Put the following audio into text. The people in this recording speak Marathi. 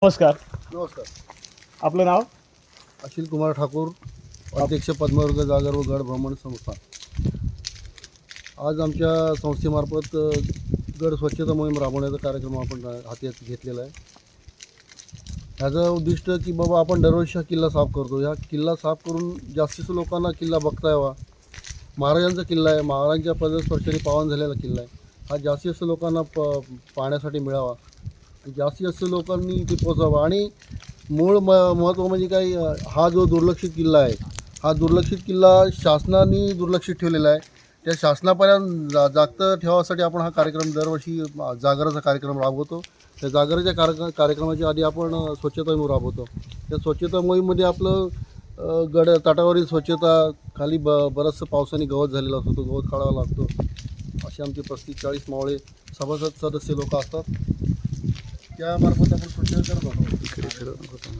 नमस्कार. नमस्कार. आपलं नाव? अशिल कुमार ठाकूर, अध्यक्ष पद्मवर्ग जागर व गड भ्रमण संस्था. आज आमच्या संस्थेमार्फत गड स्वच्छता मोहीम राबवण्याचा कार्यक्रम आपण हाती घेतलेला आहे. ह्याचं उद्दिष्ट की बाबा आपण दरवर्षी हा किल्ला साफ करतो. ह्या किल्ला साफ करून जास्तीत लोकांना किल्ला बघता यावा. महाराजांचा किल्ला आहे, महाराजांच्या पदस्पर्शाने पावन झालेला किल्ला आहे. हा जास्तीत लोकांना पाहण्यासाठी मिळावा, जास्तीत लोकांनी ते पोचावा. आणि मूळ महत्त्व म्हणजे काय, हा जो दुर्लक्षित किल्ला आहे, हा दुर्लक्षित किल्ला शासनाने दुर्लक्षित ठेवलेला आहे. त्या शासनापर्यंत जागतं ठेवासाठी आपण हा कार्यक्रम दरवर्षी जागराचा कार्यक्रम राबवतो. त्या जागराच्या कार्यक्रमाच्या आधी आपण स्वच्छता मोहीम राबवतो. त्या स्वच्छता मोहीममध्ये आपलं गड तटावरील स्वच्छता, खाली बरंचसं पावसाने गवत झालेला असतो, तो गवत काढावा लागतो. असे आमचे 35-40 मावळे सभासद सदस्य लोक असतात. त्यामार्फत आपण स्वच्छता करत होतो.